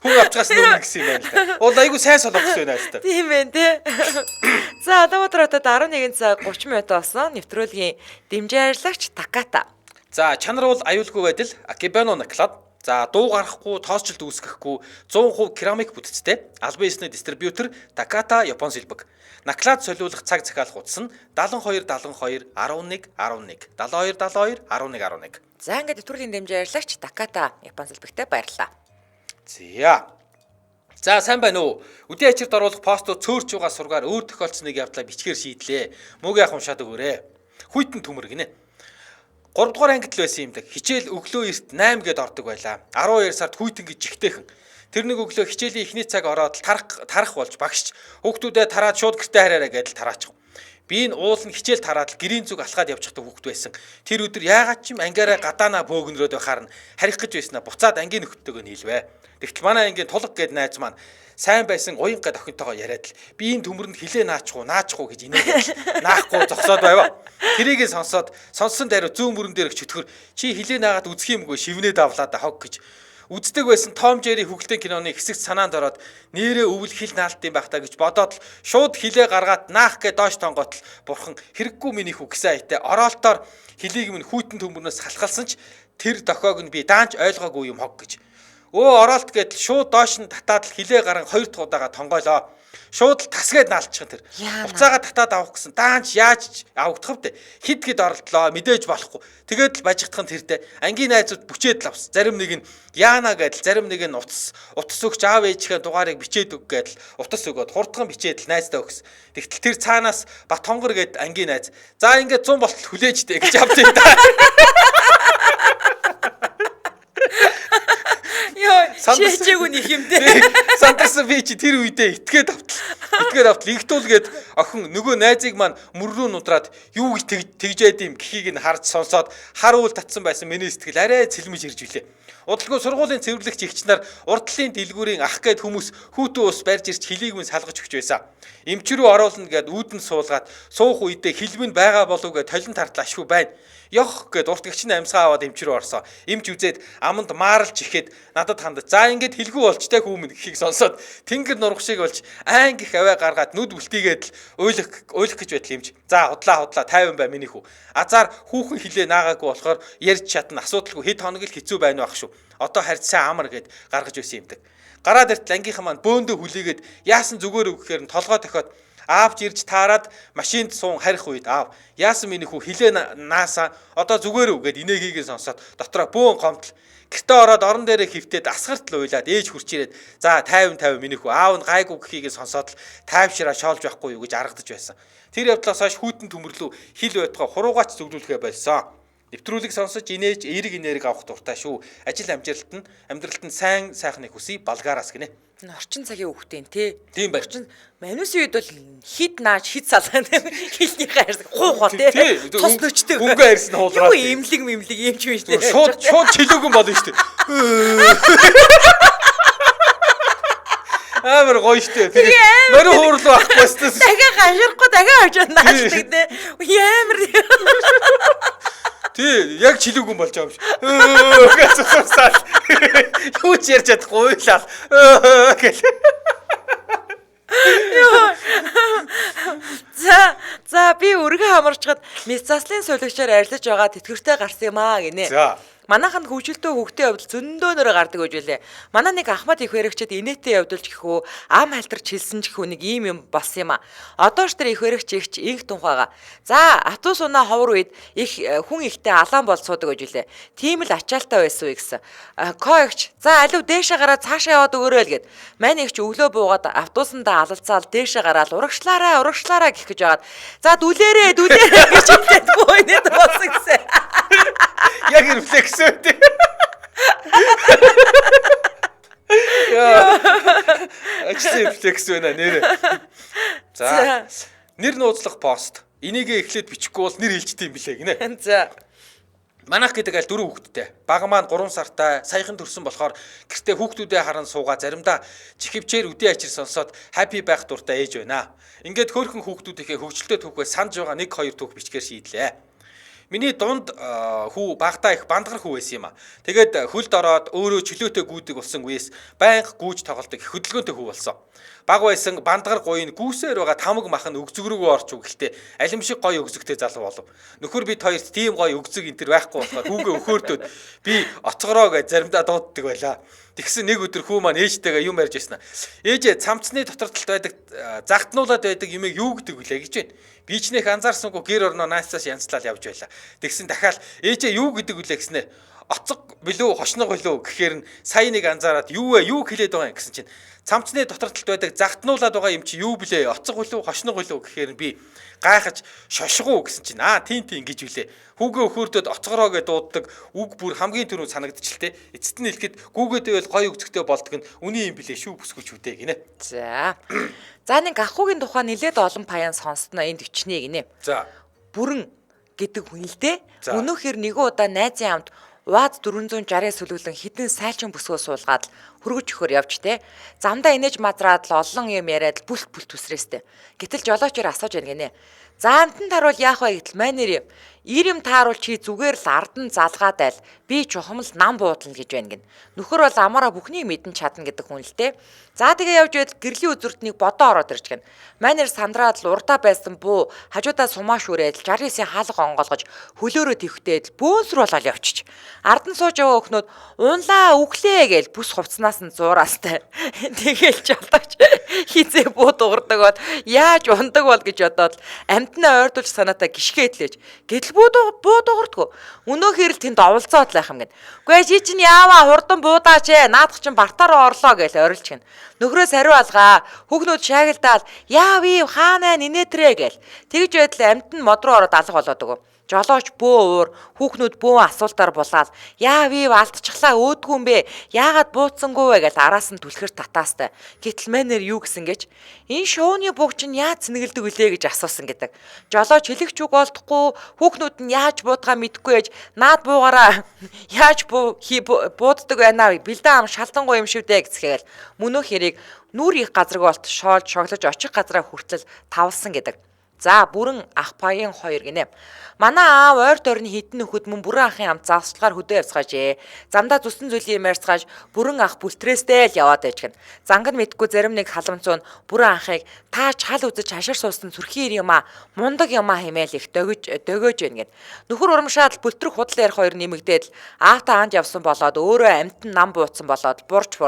S2: хүн авчгаас нүнэ гэсэн юм байна л да. Уул айгу сайн солонгос байна л да.
S1: Тийм ээ тий. За Улаанбаатар хотод 11 цаг 30 минут болсон. Нэвтрүүлгийн дэмжээ ажиллагч Таката.
S2: За чанар бол аюулгүй байдал Акибано наклад. За дуу гаргахгүй, тоосчлт үүсгэхгүй 100% керамик бүтцтэй албан ёсны дистрибьютор Takata Япон сэлбэг. Наклаад солиулах цаг захиалах утас нь 72 72 11 11 72 72 11 11.
S1: За ингээд нэвтрүүлгийн дэмжээ ярьлагч Takata Япон сэлбэгтэй баярлалаа.
S2: За сайн байна уу? Үдийн ачирт оруулах постууд цөөрч байгаа сургаар өөр тохиолдсныг явдлаа бичгээр шийдлээ. Мөгийн уншаад өгөөрэй. Хүйтэн төмөр гинэ. 3 дугаар ангид л байсан юм даг. Хичээл өглөө эрт 8 гээд ордог байлаа. 12 сард хүйтэн гэж жигтэйхэн. Тэр нэг өглөө хичээлийн эхний цаг ороод тарах болж багшч хүүхдүүдээ тараад шууд гэртээ хараарай гэдэл тараачих. Би энэ уул нь хичээл тараад гэрийн зүг алхаад явчихдаг хүүхд байсан. Тэр өдөр яагаад ч юм ангиараа гадаанаа бөөгнөрөөд байхаар нь харих гэж байснаа буцаад ангийн нөхдөдөө нийлвэ. Тэгтэл манай ангийн тулг гээд найз маань сайн байсан уянга охинтойгоо яриад л би энэ төмөрөнд хилээ наачх уу гэж инээгээд наахгүй зогсоод байваа. Тэрийг сонссон даруй зүүн мөрөн дээр чөтгөр чи хилээ наагаад үзэх юмгүй шивнээд авлаа да хог гэж үздэг байсан Том Жери хүүхэлдэйн киноны хэсэгт санаанд ороод нэрээ өвөл хил наалт юм байх та гэж бодоод л шууд хилээ гаргаад наах гэ доош тонгоотл бурхан хэрэггүй миний хүү гэсэн аятаа ороолтоор хилийг минь хүйтэн төмөрнөөс халахалсан ч тэр дохоог нь би даанч ойлгоогүй юм хог гэж ороолт гэдэл шууд доош нь татаад л хилээ гарan 2 дахь удаага тонгойлоо. Шууд л тасгээд наалчихсан тэр. Буцаага татаад авах гэсэн даанч яаж авагдах вэ? Хид оролдлоо мэдээж болохгүй. Тэгээд л бажигдах нь тэртэй. Ангийн найзууд бүчээд л авсан. Зарим нэг нь Яана гэдэл, зарим нэг нь утас өгч аав ээжийнхээ дугаарыг бичээд өг гэдэл утас өгөөд хурдхан бичээд л найздаа өгсөн. Тэгтэл тэр цаанаас Батхонгор гээд ангийн найз. За ингээд 100 болтол хүлээж дээ гэж авдээ да.
S1: Шээчээгүй нэг юм дээ.
S2: Сантарсан би чи тэр үедээ итгээд автал игтүүлгээд охин нөгөө найзыг маань мөр рүү нудраад юу гэж тэгжээд юм гэхийг нь харж сонсоод хар үл татсан байсан миний сэтгэл арай цэлмэж ирж билээ. Удалгүй сургуулийн цэвэрлэгч эгч нар урдлын дэлгүүрийн ах гээд хүмүүс хүүтэн ус барьж ирж хилийг минь салгаж өгч байсан. Эмч рүү оруулна гэд үүдэн суулгаад суух үедээ хилбэн байгаа болов гэд толин тартал ашгүй байна. Ёх гэд уртгагч нь амьсгаа аваад эмч рүү орсоо. Эмч үзээд аманд маарлж ихэд надад хандаж за ингээд хилгүү болчтой хүмүүн гэхийг сонсоод тэнгэр нурах шиг болж айн гих аваа гаргаад нүд үлтийгээд л уйлах гэж байтал эмч. За худлаа 50 бай миний хүү. Азар хүүхэн хилээ наагаагүй болохоор ярьж чадна асуудалгүй хэд хоног л хэцүү байна байх шүү. Одоо харьц сайн амар гэд гаргаж байсан юмдаг. Гараад иртэл ангийнхан маань бөөндөө хүлээгээд яасан зүгээр үг гэхээр нь толгой тохиод аавч ирж таарад машинд суун харих үед аав яасан миний хүү хилээ наасаа одоо зүгээр үг гэд инээгийг сонсоод дотроо бөөн гомдол гэртээ ороод орон дээрээ хөвтөөд асгарт л уйлаад ээж хурч ирээд за 50 миний хүү аав нь гайгүй гэхийг сонсоод л тайвшираа шоолж байхгүй юу гэж аргадаж байсан. Тэр явдлаас хойш хүйтэн төмөрлөө хил байтугай хуруугаач зөвлүүлэхэ болсон. Нэвтрүүлэг сонсож инээж эерэг энерги авах дуртай шүү. Ажил амьдралд нь сайн сайхныг хүсье балгаараас гинэ.
S1: Орчин цагийн хүүхдийн тий.
S2: Тийм байх.
S1: Орчин манусын үед бол хид нааж хид салгана хилний хайрсаг хуухаа тий. Тус нөчтэй.
S2: Гүнгээ хайрсан хуулраа.
S1: Юу имлэг юм ч юм шүү дээ.
S2: Шууд чилүүгэн болно шүү дээ. Амар гоё штэ. Мөрө хуурлуу ахгүй штэ.
S1: Дахиад хаширахгүй дахиад очиж наачдаг тий. Ямар
S2: тий, яг чилүүгэн болж байгаа юм шиг. Гэж сонсоод. Юу ч ярьж чадахгүй уйлал. Гэл.
S1: За би өргө хамарчгаад мис заслын сулигчаар арилж байгаа тэтгэвртэй гарсан юм аа гинэ.
S2: За.
S1: Манайхан хөвжөлтөө хүүхдээ явдал зөндөөнөөр гардаг гэж үлээ. Манай нэг Ахмад их баригчид инээтэй явдалж гэхүү ам халтарч хэлсэн ч гэхүү нэг ийм юм болсон юм а. Одоо ч тэр их баригч ихч инх тунхаага. За атус унаа ховор үед их хүн ихтэй алаан бол суудаг гэж үлээ. Тийм л ачаалтай байсан уу гэсэн. Коогч за алив дээшээ гараад цаашаа яваад өгөөрэй л гэд. Манай ихч өглөө буугаад автобусандаа алалцаал дээшээ гараад урагшлаараа гэх гэж жагаад. За дүлээрээ гэж хэлээд бөөнөд болсон гэсэн.
S2: Яг рефлекс үү. Ажил рефлекс байна нэр. За. Нэр нууцлах пост. Энийгээ эхлээд бичихгүй бол нэр хэлжтэй юм билээ гинэ.
S1: За.
S2: Манайх гэдэг аль 4 хүүхэдтэй. Бага маань 3 сартай саяхан төрсөн болохоор гэртээ хүүхдүүдээ харан суугаа заримдаа чихвчээр үдийн ачир сонсоод happy байх дуртай ээж байна. Ингээд хөөрхөн хүүхдүүдийнхээ хөвгчлөлтөд түүхээ санаж байгаа 1 2 түүх бичгээр шийдлээ. Миний дунд хүү багтаа их бандгар хүү байсан юм а. Тэгээд хөлд ороод өөрөө чөлөөтэй гүйдэг болсон үеэс байнга гүйж тоглодог их хөдөлгөөнтэй хүү болсон. Баг байсан бандгар гоён гүүсээр байгаа тамаг мах нь өгзөг рүүгээ орч үгэлтэй алим шиг гоё өгзөгтэй залуу болов. Нөхөр бид хоёрт тийм гоё өгзөг энэ төр байхгүй болохоор хүүгээ өхөөртөөд би оцгороо гэж заримдаа дууддаг байлаа. Тэгсэн нэг өдөр хүү маань ээжтэйгээ юм ярьж байсан. Ээжээ цамцны дотор талд байдаг загтнуулаад байдаг юмыг юу гэдэг вүлээ гэж байна. Би ч нэх анзаарсангүй гэр орноо наацаас янзлал явж байлаа. Тэгсэн дахиад ээжээ юу гэдэг вүлээ гэснээр оцог билүү хошног билүү гэхээр нь сая нэг анзаараад юу вэ юу хэлээд байгаа юм гэсэн чинь цамцны дотор талд байдаг загтнуулаад байгаа юм чи юу блэ оцог билүү хошног билүү гэхээр нь би гайхаж шошгоо гэсэн чинь тийм гэж үлээ. Хүүгээ өхөөрдөд оцгороо гэж дууддаг үг бүр хамгийн түрүү санагдчихлээ. Эцэст нь хэлэхэд гүүгээд байвал гоё өгцөгтэй болдог нь үний юм блэ шүү бүсгүйч үдэ гинэ.
S1: За. За нэг ахуйгийн тухай нэлээд олон паян сонсноо энд өчнээ гинэ.
S2: За.
S1: Бүрэн гэдэг хүн л дээ. Өнөөхөр нэгэн удаа найзын хамт УАЗ 460-аас сүлүүлэн хідэн сайлчин бүсгөө суулгаад хөргөж өхөр явж тэ. Замдаа инээж мазраад л олон юм яриад бүлт үсрээстэй. Гэтэл жолоочор асууж байна гинэ. За амтан таруул яах вэ гэтэл манер юм тааруул чи зүгээр л ардан залгаад айл. Би чухамл нам буудлна гэж байна гин. Нөхөр бол амаараа бүхнийг мэдэн чадна гэдэг хүн л дээ. За тэгээ явж байл гэрлийн үзүртнийг бодоо ороод ирж гэн. Манер сандраад л урдаа байсан буу хажуудаа сумааш үрээд 69-ийн хаалга онгоолгож хөлөөрөө төвхтээд бөөсрө болол явчих. Ардан сууж яваа өхнүүд унлаа өглөө гээл бүс хувцснаас нь зуураастай. Тэгээл жолооч хизээ буу дуурдаг бод яаж ундаг бол гэж бодоод амтнаа ойртуулж санаатаа гიშгээдлээж гэтэл буу дуурдгоо. Өнөөхөр л тэнд оволцоод лайх юм гэн. Үгүй чи чинь яаваа хурдан буудаач ээ наадах чинь бартаараа орлоо гээл орилж гэн. Нөхрөөс хариу алгаа хүүхнүүд шаагилдаал яав ив хаанаа нинэтрээ гээл. Тэгж байтал амт нь мод руу ороод алга болоод өгөө. Жолооч бөө уур хүүхнүүд бөө асуултаар булаад яав ив алдчихлаа өөдгөө юм бэ яагаад бууцсангүй вэ гэж араас нь түлхэр татаастай. Гэтэл мэнэр юу гэсэн гэж энэ шууны буг чинь яаж цэнгэлдэг вүлээ гэж асуусан гэдэг. Жолооч хэлэгч үг олдохгүй хүүхнүүд нь яаж буудгаа мэдэхгүй ээж наад буугаараа яаж бууддаг байна бэлдэн ам шалдангуй юм шүү дээ гэсгээл мөнөөх хэрэг нүур их газарг болт шоолж шоглож очих газараа хүртэл тавлсан гэдэг. За бүрэн ах паян 2 гинэ. Манай аав ойр тойрны хідэн нөхөд мөн бүрэн ахын хамт завсгалаар хөдөө явцгаажээ. Замдаа зүсэн зүйлийн юм ярьцгааж бүрэн ах бүлтрээстэй л яваад байж гэн. Зангад мэдгүй зарим нэг халамцуун бүрэн ахыг таач хал үзэж хашир суусан сүрхий юм а мундаг юм а хэмээл их дөгөөж байна гэд. Нөхөр урамшаад бүлтрэх худал ярих хоёр нэмэгдээд аавтаа анд явсан болоод өөрөө амт нь нам бууцсан болоод бурж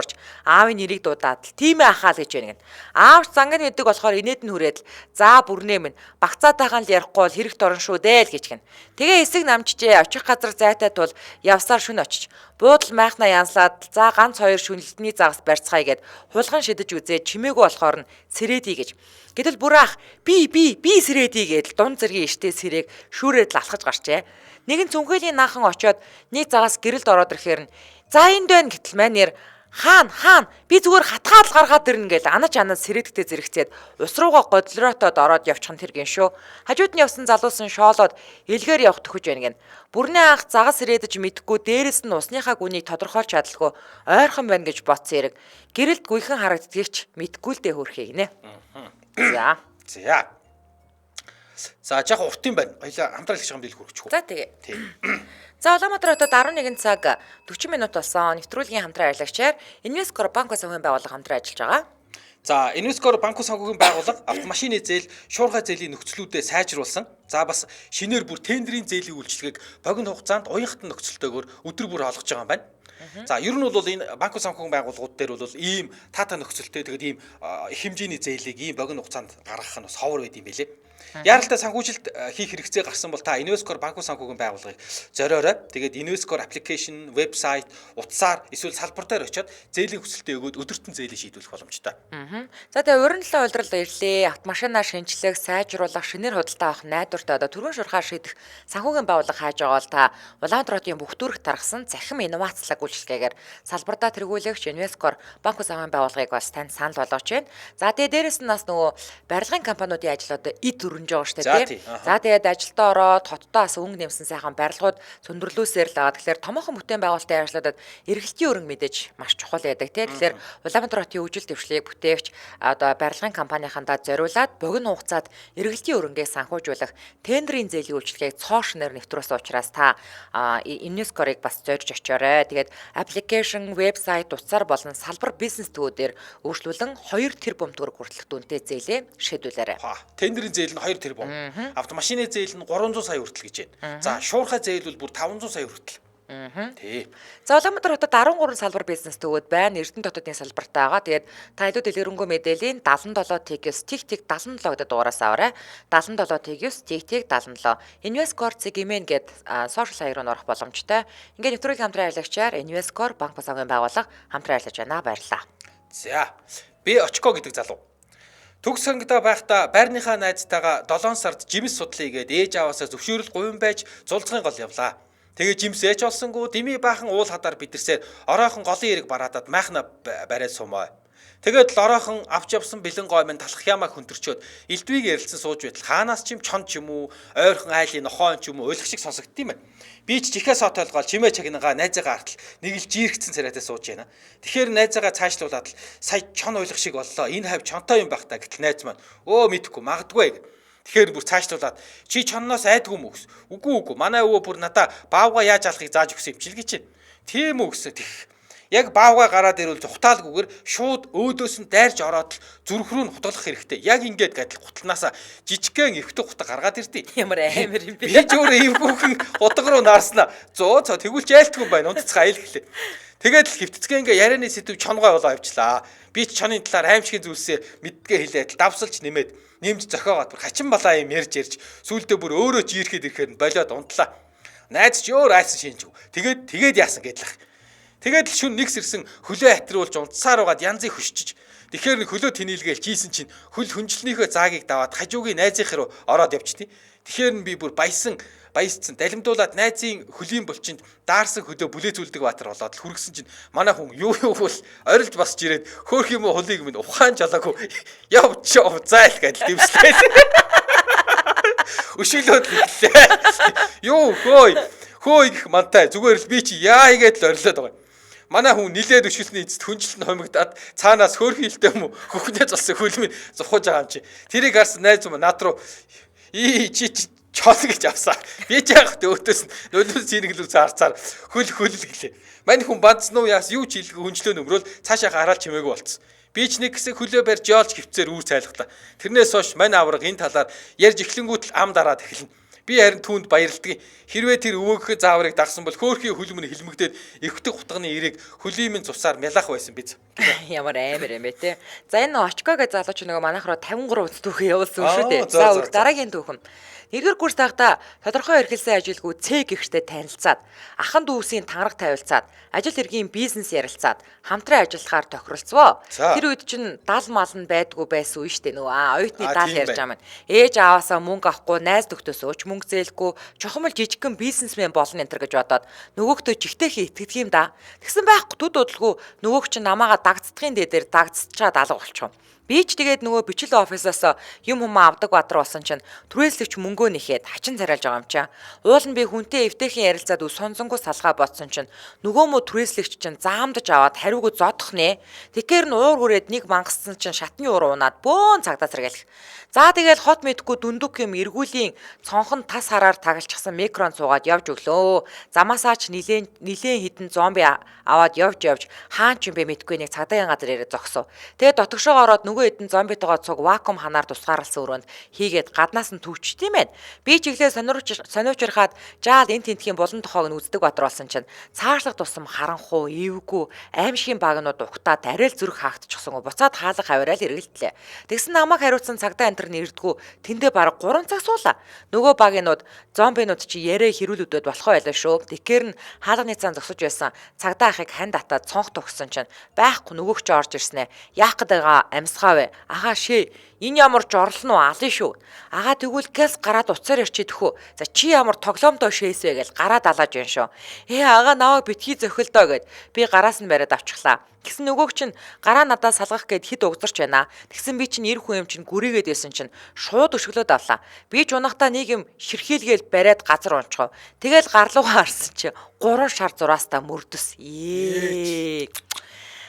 S1: аавын нэрийг дуудаад тиймээ ахаал гэж байна гэд. Аавч зангад мэддэг болохоор инээд нь хүрээд за бүрнээ минь багцаатайхан л ярихгүй бол хэрэгт орно шүү дээ л гэж гэн. Тэгээ хэсэг намчжээ очих газар зайтай тул явсаар шүн очиж буудал майхнаа янслаад за ганц 2 шүнлэлтний загас барьцгаая гэд хулган шидэж үзээ чимээгүй болохоор нь сэрээдий гэж. Гэтэл бүр ах би сэрээдий гэдэл дунд зэргийн иштэй сэрэг шүүрээд л алхаж гарчээ. Нэгэн цүнхээлийн наахан очоод нэг загас гэрэлд ороод ирэхээр нь за энд байна гэтэл манер хаан би зүгээр хатгаад л гаргаад ирнэ гэл анаж сэрээдэгтэй зэрэгцээд ус руугаа годлороотоод ороод явчихсан тэргэн шүү. Хажууд нь явсан залуусан шоолоод илгээр явах төхөж байна гэн. Бүрний анх загас сэрээдэж мэдхгүй дээрэс нь усныхаа гүнийг тодорхойлж чадалгүй ойрхон байна гэж бодсон хэрэг гэрэлд гүйхэн харагддгийг ч мэдгүй л дээ хөрхий гинэ. За.
S2: За жаа уртын байна. Хоёлаа хамтрал хийж байгаа юм дийл хөргөчихөө.
S1: За тэгээ. За Улаанбаатар хотод 11 цаг 40 минут болсон. Нэвтрүүлгийн хамтран ажиллагчаар Инвескор банк санхүүгийн байгууллага хамтран ажиллаж байгаа.
S2: За Инвескор банк санхүүгийн байгууллага автомашины зээл, шуурхай зээлийн нөхцлүүдэд сайжруулсан. За бас шинээр бүр тендерийн зээлийн үйлчилгээг богино хугацаанд уянхтан нөхцөлтэйгээр өдөр бүр олгож байгаа юм байна. За ер нь бол энэ банк санхүүгийн байгууллагууд дээр бол ийм таатай нөхцөлтэй тэгээд ийм их хэмжээний зээлийг ийм богино хугацаанд гаргах нь бас ховор байд юм байлээ. Яаралтай санхүүжилт хийх хэрэгцээ гарсан бол та Инвескор банк санхүүгийн байгууллагыг зориорой. Тэгээд Инвескор аппликейшн, вебсайт, утсаар эсвэл салбар дээр очиод зээлийн хүсэлтээ өгөөд өдөртөн зээлийг шийдвэрлэх боломжтой.
S1: За тэгээд уран төлөө улирал ирлээ. Автомашинаа шинжлэх, сайжруулах, шинээр худалдаа авах найдвартай одоо түргэн шурхаар шийдэх санхүүгийн байгууллага хааж байгаа бол та Улаанбаатар хотын бүх төрх тархсан цахим инновацлог үйлчилгээгээр салбартаа тэргүүлэгч Инвескор банк санхүүгийн байгууллагыг бас танд санал болгож байна. За тэгээд дээрэс нь бас нөгөө барилгын компаниудын ажил одоо эд өрнөж байгаа шүү дээ тийм. За тэгээд ажилдаа ороод хотдоо бас өнгө нэмсэн сайхан барилгууд зөндөрлөөсээр л байгаа. Тэгэхээр томоохон бүтээн байгуулалтын ажлуудад эргэлтийн өрнө мэдээж маш чухал байдаг тийм. Тэгэхээр Улаанбаатар хотын үжил дэвшлийг бүтээгч одоо барилгын компанийнхандаа зориулаад богино хугацаанд эргэлтийн өрөнгөө санхүүжуулах тендерийн зээлийн үйлчилгээг цоошноор нэвтрүүлсэн учраас та ЮНЕСКО-ыг бас зорж очиорой. Тэгээд аппликейшн, вебсайт, утсаар болон салбар бизнес төвүүдээр өөрчлөлөн 2 тэрбум төгрөг хүртэлх дүнтэй зээлээ шийдвүүлээрэй.
S2: Тендерийн зээл нь 2 тэрбум. Автомашины зээл нь 300 сая хүртэл гэж байна. За шуурхай зээл бол бүр 500 сая хүртэл. Тий.
S1: За Улаанбаатар хотод 13 салбар бизнес төвүүд байна. Эрдэнэ дотоодын салбартай байгаа. Тэгээд та хэд дэлгэрэнгүй мэдээллийн 77-ТG-9 TIG 77 гэдэг дугаараас аваарай. 77-TG-9 TIG 77. Инвескор Цэгимэн гээд сошиал хаяг руу орох боломжтой. Ингээд нэвтрүүлгийн хамтран аялагчаар Инвескор банк бас агын байгууллага хамтран ажиллаж байна. Баярлалаа.
S2: За. Би Очко гэдэг залуу. Төгс ангидаа байхдаа байрныхаа найзтайгаа 7 сард жимс судлаа гээд ээж аваасаа зөвшөөрөл говин байж зулцгын гол явлаа. Тэгээ жимсээч олсонгүй дими баахан уул хадаар бидэрсээр оройхон голын эрэг бараадад майхна барай сумаа. Тэгээд л оройхон авч явсан бэлэн гой минь талах ямаа хөнтөрчөөд элдвийг ярилцсан сууж байтал хаанаас ч юм чон ч юм уу ойрхон айлын нохоон ч юм уу ойлгох шиг сонсогдт юм байна. Би ч чихээ сот ойлгоол чимээ чагнагаа найзаагаа артал нэг л жиргцэн царайтай сууж байна. Тэгэхээр найзаагаа цаашлуулаад л сая чон ойлгох шиг боллоо. Энэ хавь чонтой юм байх та гэтэл найз маань өө мэдхгүй магадгүй гэх. Тэгэхээр бүр цаашлуулаад чи чонноос айдгүй юм уу гэс. Үгүй манай өвөө бүр надаа баавга яаж алахыг зааж өгсөн юм чил гэж чинь. Тийм үү гэсэн тэх. Яг баавга гараад ирвэл ухтаалгүйгээр шууд өөдөөс нь дайрч ороод зүрх рүү нь хутгалах хэрэгтэй. Яг ингээд гэдэл гутлнаасаа жижигхэн эвхтэй хутга гаргаад ирдээ.
S1: Ямар амар юм бэ?
S2: Би ч өөрөө эвгүйхэн хутга руу наарснаа. Зөө тэгвэл ч айлтгүй байна. Унтцгаа айл гэлээ. Тэгээд л хөвтцгээ ингээ ярианы сэдв чонгой болоо авчлаа. Би ч чоны талаар аимшигын зүйлсээ мэдгээ хэлээд давсалж нэмээд нэмж зохиогоод бүр хачин балаа юм ярьж сүүлдээ бүр өөрөө ч ирэхэд ирэхээр нь болоод унтлаа. Найз ч өөр айсан шинжүү. Тэгээд яасан гэдлэх. Тэгээд л шүн нэгс ирсэн хөлөө хатруулж унтсаар угаад янзыг хөшчиж. Тэгэхээр хөлөө тэнилгээл жийсэн чинь хөл хүнчлэнийхөө заагийг даваад хажуугийн найзынх руу ороод явчихтий. Тэгэхээр би бүр баясцсан далимдуулаад найзын хөлийн булчинд даарсан хөлөө бүлээзүүлдэг баатар болоод л хүргсэн чинь манай хүн юу бол орилж басж ирээд хөөх юм уу хөлийг минь ухаан жалаагүй явчих зайл гэдэл дэмслээ. Өшөглөөд лээ. Юу хөөй гэх мантай зүгээр л би чи яа игээд л орилоод байгаа. Манай хүн нилээд өшгөлний эцэд хүнжилт нь хомигдаад цаанаас хөөх хилтэй юм уу хөхнөө золсон хөл минь зухаж байгаа юм чи. Тэрийг харсан найз юм над руу чи чон гэж авсаа. Би ч яах вэ өөтөөс нөлөөс зинэглүү цаарцаар хөл гэлээ. Мань хүн бандснуу яас юу ч хэлгүй хүнчлөө нөмрөөл цаашаа гараад чимээгүй болцсон. Би ч нэг хэсэг хөлөө барьж яолж хөвцээр үүр цайлглаа. Тэрнээс хойш мань авраг энэ талаар ярьж эхлэнгүүт л ам дараад эхэлнэ. Би харин түүнд баярлдгийг. Хэрвээ тэр өвөөгөө зааврыг дагсан бол хөөхий хөл мөн хилмигдээд эвхдэг хутганы эрээг хөлийн минь цусаар мялах байсан биз.
S1: Ямар амар юм бэ те. За энэ Очко гэж залууч нөгөө манайх руу 53 түүхэн явуулсан шүү дээ. За дараагийн түүхэн. Нэгдүгээр курс тахта тодорхой эрхэлсэн ажилгүй C гихштэй танилцаад, ахан дүүсийн тангараг тавилцаад, ажил хэргийн бизнес ярилцаад, хамтран ажиллахаар тохиролцвоо. Тэр үед чинь дал мал нь байдгүй байсан үе штэ нөгөө оюутны дал ярьж байгаа юм. Ээж аваасаа мөнгө авахгүй, найз нөхдөсөө ч мөнгө зээлгүй, чухамл жижигхэн бизнесмен болно энэ төр гэж бодоод нөгөөхдөө жигтэйхээ итгэдэг юм да. Тэгсэн байхгүй дүд удалгүй нөгөөг чинь намаагаа дагдцдгийн дээр дагдцчаад алга болчихсон. Би ч тэгээд нөгөө бичил офисоос юм авдаг бадар болсон чинь түрээслэгч мөнгөө нэхэд хачин царайлж байгаа юм чаа. Уул нь би хүнтэй эвтэйхэн ярилцаад үл сонзонгоо салгаа бодсон чинь нөгөө мө түрээслэгч чинь заамдаж аваад хариуг зодох нэ. Тэгэхээр нь уур хүрээд нэг мангассан чинь шатны уур унаад бөөн цагдаа сэргээлэх. За тэгээд хот мэдгүй дүндүк юм эргүүлийн цонхон тас хараар тагалчихсан микрон суугаад явж өглөө. Замаасаа ч нилээн хідэн зомби аваад явж хаан ч юм бэ мэдгүй нэг цагдаагийн газар ирээд зогсов. Тэгээд дотгошоо ороод нөгөө хэдэн зомбитойгоо цуг вакуум ханаар тусгаарлсан өрөөнд хийгээд гаднаас нь төвчт юм байна. Би ч иглээ сониучрахад жаал энэ тентхийн болон тохоог нь үздэг батар болсон чинь цаашлах тусам харанхуу, эвгүй, аимшигын багнууд ухтаад арай л зүрх хаагдчихсан. Буцаад хаалга хавирал эргэлтлээ. Тэгсэн намайг хариуцсан цагдаа антер нь ирдгүү тэндээ бараг 3 цаг суулаа. Нөгөө багийнууд зомбинууд чи ярэ хэрүүлүүдэд болох байлаа шүү. Тэгэхээр нь хаалганы цаан зогсож байсан цагдаа ахыг ханд атаад цонх тогсон чинь байхгүй нөгөөч орж ирснэ. Яах гээд байгаа амьсгаа вэ? Агаа шээ. Энэ ямар жорлон уу алын шүү. Агаа тэгвэл газ гараад уцаар ирчихэд хөө. За чи ямар тоглоомдоо шээсвэ гэж гараад алааж байна шүү. Агаа наваа битгий зөхөлдөө гэд би гараас нь бариад авчихлаа. Тэгсэн нөгөөг чинь гараа надаа салгах гэд хэд угдарч байна. Тэгсэн би чинь 90 хүн юм чинь гүрийгээд байсан чинь шууд өшгөлөөд авлаа. Би ч унахтаа нэг юм ширхийлгээл бариад газар унчхав. Тэгэл гарлуугаа харсан чи 3 шар зураастаа мөрдөс.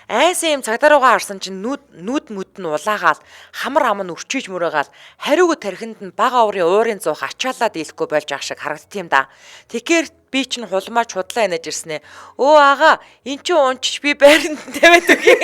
S1: Айсан юм цагдаа руугаа харсан чинь нүд мүд нь улаагаал хамар ам нь өрчиж мөрөөгаал хариуг тархинд нь бага уурын уурын зуух ачаалаад ийлэхгүй болж ах шиг харагдтiim да. Тэгэхээр би чинь хулмаач худлаа энэж ирснэ. Өө агаа эн чинь унчиж би байранд тавиад өгье.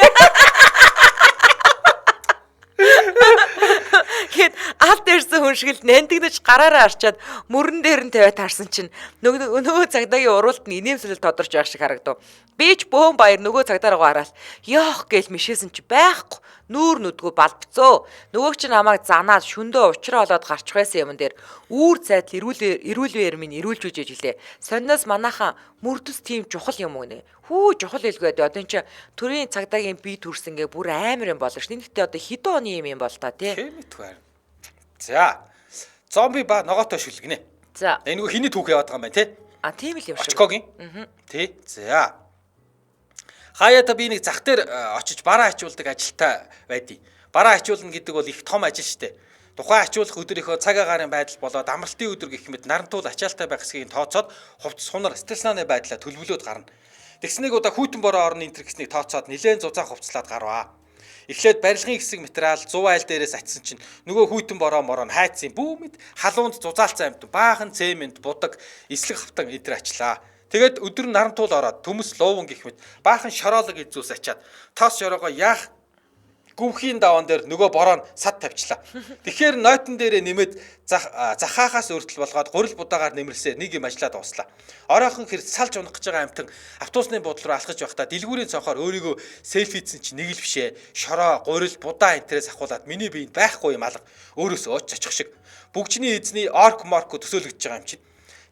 S1: Гэт алт ирсэн хүн шиг л нандинаж гараараа арчаад мөрөн дээр нь тавиад харсан чинь нөгөө цагдаагийн уралт нь инээмсэл тодорч байх шиг харагдав. Би ч бөөн баяр нөгөө цагдаа руугаа хараад ёох гээл мишээсэн чи байхгүй. Нүүр нүдгүү балбцөө. Нөгөөг чи намайг занаад шөндөө учраа олоод гарч байсан юм дээр үүр зайдал ирүүлвэр минь ирүүлж үжиж илээ. Сонноос манайхан мөрдөс тийм чухал юм уу нэ? Хүү чухал илгээд одоо энэ чи төрийн цагдаагийн бие төрсөнгээ бүр амар юм болно ш. Нэгтээ одоо хэдэн оны юм бол та тий.
S2: Хэмэтгүй. За. Зомби ба ногоотой шүлгэнэ.
S1: За.
S2: Энэ нөгөө хиний түүх яваад байгаа юм байна тий.
S1: А тийм л юм шиг.
S2: Очкогийн. Тий. За. Хаяата би нэг зах дээр очиж бараа ачуулдаг ажилтаа байдیں۔ Бараа ачуулна гэдэг бол их том ажил штэ. Тухайн ачуулах өдрийнхөө цаг агаарын байдал болоод амралтын өдөр гэх мэт нарантуул ачаалтай байх хэсгийг тооцоод хувцас сунар стационаны байдлаа төлөвлөөд гарна. Тэгснэг удаа хүйтэн бороо орны энтер гэснийг тооцоод нэлээд зузаан хувцлаад гарваа. Эхлээд барилгын хэсэг материал 100 айл дээрээс атсан чинь нөгөө хүйтэн бороо мороо хайцсан бүүмэд халуунд зузаалцсан амт баахан цемент будаг эслэг хавтан энтер ачлаа. Тэгээд өдөр нь нарантуул ороод төмөс лууван гэх мэт баахан шороолог эзүүс ачаад тоос шороогоо яах гүвхийн даван дээр нөгөө бороо нь сад тавьчлаа. Тэгэхээр нойтон дээрээ нэмээд захаахаас өөртөл болгоод гурил будаагаар нэмэрсээ нэг юм ажиллаад дууслаа. Оройхон хэрэг салж унах гэж байгаа амтан автобусны буудлын руу алхаж байхдаа дэлгүүрийн цонхоор өөрийгөө селфицсэн чинь нэг л бишээ. Шороо, гурил, будаа энтерээс ахуулаад миний биед байхгүй юм алга. Өөрөөсөө оч очих шиг. Бүгжний эзний орк марко төсөөлөгдөж байгаа юм чинь.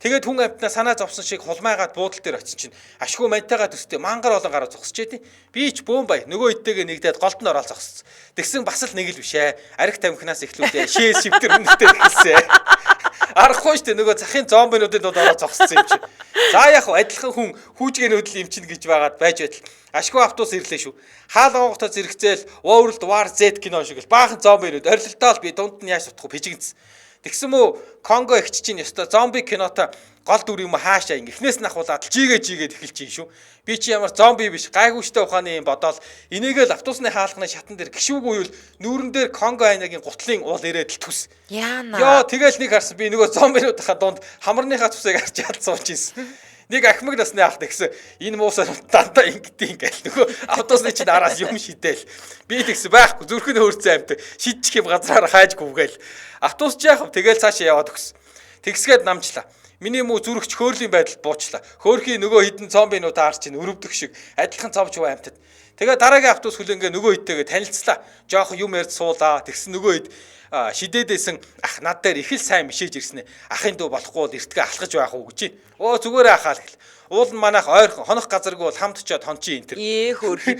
S2: Тэгээд хүн амтнаа санаа зовсон шиг хулмайгаад буудал дээр очиж чинь ашгүй мантайгаа төстэй мангар олон гараа зогсож яа тий. Би ч бөөм бай нөгөө идэгээ нэгдээд голд нь ороод зогссон. Тэгсэн бас л нэг л биш ээ. Арх тамхинаас эхлүүлээ. Шээс шивтэр үнэтэй хэлсэн. Арахгүй штэ нөгөө захын зомбинуудад ороод зогссон юм чи. За яг адилхан хүн хүүжгэнүүд л эмчин гэж байгаад байж байтал ашгүй автобус ирлээ шүү. Хаал гонготой зэрэгцээл World War Z кино шиг л баахан зомбинууд орилтоо л би дунд нь яаж сутах вэ пижигэнц. Тэгсэн мүү Конго эгч чинь ёстой зомби кинотой гол дүр юм хаашаа ингэхнээс нь ахуулаад жигээд эхэлж чинь шүү. Би чи ямар зомби биш гайгүйштэй ухааны юм бодоол энийгээл автобусны хаалганы шатан дээр гişүүгүй юу нүүрэн дээр Конго айнагийн гутлын уул ирээд л төс.
S1: Яана.
S2: Йоо тэгэл нэг харсан би нөгөө зомбинуудынхаа дунд хамарныхаа цусыг харж ялцуулж ийсэн. Нэг ахмаг насны ах тэгсэн энэ муусаа дандаа ингэдэг ингээл нөгөө автобусны чинь араас юм шидээл би тэгсэн байхгүй зүрхэн хөөрцөн амт шидчих юм газраар хайжгүйгээл автобус яах вэ тэгэл цаашаа яваад өгсөн тэгсгээд намжлаа миний муу зүрхч хөөрлийн байдалд буучлаа хөөрхийн нөгөө хідэн зомбинуудаа харж чинь өрөвдөх шиг адилхан зовж буй амтад тэгээ дараагийн автобус хүлэнгээ нөгөө хідтэйгээ танилцлаа жоохон юм ярьж суулаа тэгсэн нөгөө хід шидээдсэн ах над дээр их л сайн мишээж ирсэн ээ. Ахын дүү болохгүй бол эртгээ алхаж байх уу гэж. Өө зүгээрээ ахаал гэл. Уул нь манайх ойрхон хонох газаргүй бол хамт очиод хончин энэ төр. Хөөрхий.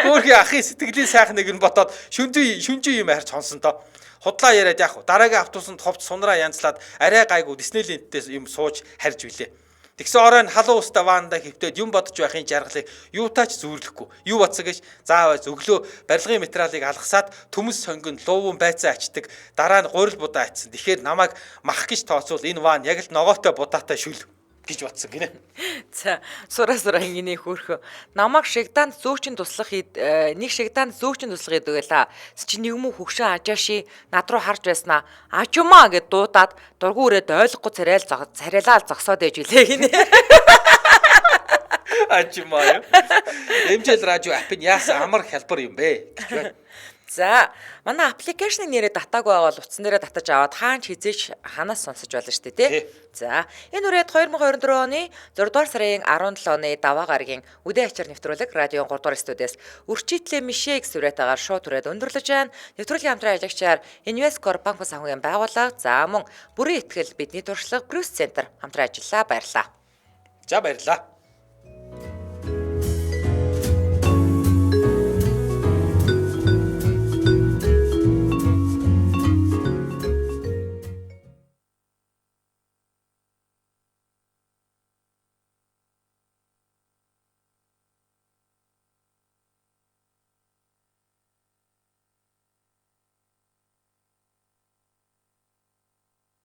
S2: Хөөрхий ахын сэтгэлийн сайхныг нь ботоод шүнжин юм харж хонсон доо. Худлаа яриад яах вэ? Дараагийн автобусанд ховц сунраа янзлаад арай гайгүй Диснейлендээс юм сууж харж билээ. Тэгсэн оройн халуун уста ваанда хөвтөд юм бодож байхын жаргалыг юутаач зүүрлэхгүй. Юу бодсоо гэж заавал өглөө барилгын материалыг алгасаад төмөс сонгон лууван байцаа ачдаг. Дараа нь гурил будаа ачсан. Тэгэхээр намайг мах гэж тооцвол энэ ваан яг л ногоотой будаатай шүл гэж бодсон гинэ.
S1: За сураа ингийн хөөрхөө. Намайг шигдаанд зөөчин туслах нэг шигдаанд зөөчин туслах идэвэлээ. Чи нэг мүү хөгшин ажааши над руу харж байснаа. Ажумаа гэд дуудаад дургуун өрөөд ойлгохгүй царайлал зогсоод ээж үлээ гинэ.
S2: Ажумаа. Эмчэл радио апын яасан амар хялбар юм бэ гэж байна.
S1: За манай аппликейшны нэрээ датаагүй байгаа бол утсан дээрээ татаж аваад хаач хизээч ханаас сонсож болно шүү дээ тий. За энэ үрээд 2024 оны 6 дугаар сарын 17 оны даваа гарагийн үдээ ачаар нэвтрүүлэг радион 3 дугаар студиэс үрчитлээ мишээ X сүрэтээр шууд түрээд өндөрлөж байна. Нэвтрүүлгийн хамтран ажигчаар Инвесткор банк санхүүгийн байгууллага за мөн бүрэн ихтгэл бидний туршлага Брюс центр хамтран ажиллаа баярлалаа.
S2: За баярлалаа.